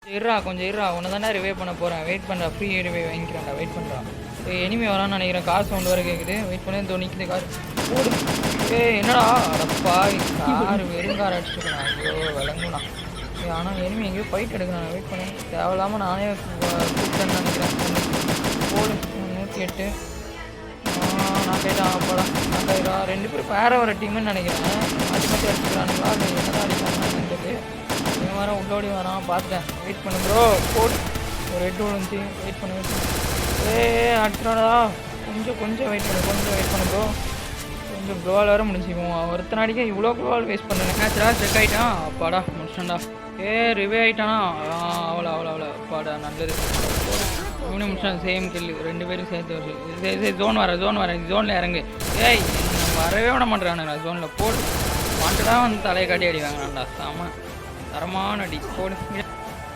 கொஞ்சம் இருறா உன்னை தானே ரிவே பண்ண போகிறேன். வெயிட் பண்ணுறா, ஃப்ரீ ரிவே வாங்கிக்கிறேன்டா, வெயிட் பண்ணுறான். எனிமே வரான்னு நினைக்கிறேன். கார் சவுண்டு வர கேட்குது. வெயிட் பண்ணி தோ நிற்குது கார். ஓடு. என்னடா அடப்பா கார் வெறும் கார் அடிச்சுக்கணும். ஐயோ விளங்குண்ணா. ஆனால் எனிமே எங்கேயோ ஃபைட் எடுக்கணும். வெயிட் பண்ணி தேவையில்லாமல் நானே கூப்பிட்டேன்னு நினைக்கிறேன். ஓடு 108. நான் கேட்டான் அப்பாடா நான் கைரா 2 பேரும் வேறு வர டீம்னு நினைக்கிறேன். மாற்றி மாற்றி அடிச்சுக்கிறானுங்களா அது என்னதான் அடிக்கிறாங்கன்றது. இவன் வர உள்ளோடி வரான் பார்த்தேன். வெயிட் பண்ணு ப்ரோ. போடு ஒரு ரெட் விழுந்துச்சு. வெயிட் பண்ணு அடிச்சிடாடா. கொஞ்சம் வெயிட் பண்ணு ப்ரோ. கொஞ்சம் க்ளோவால் வேறு முடிஞ்சுக்குவோம். ஒருத்தனை அடிக்க இவ்வளோ க்ளோவால் வேஸ்ட் பண்ணேன். மேட்ச்டா செக் ஆகிட்டான். அப்பாடா முடிச்சான்டா. ரிவே ஆகிட்டானா. அவ்வளோ அப்பாடா நல்லது. இவனு முடிச்சான். சேம் கில்லு 2 பேரும் சேர்த்து வருது. ஜோன் வர ஜோனில் இறங்கு. நம்ம வரவே விட மாட்டேறானுங்க ஜோனில். போடு வாண்டடாக வந்து தலையை காட்டி அடி வாங்கினான்டா. சாம தரமான அடி. போடு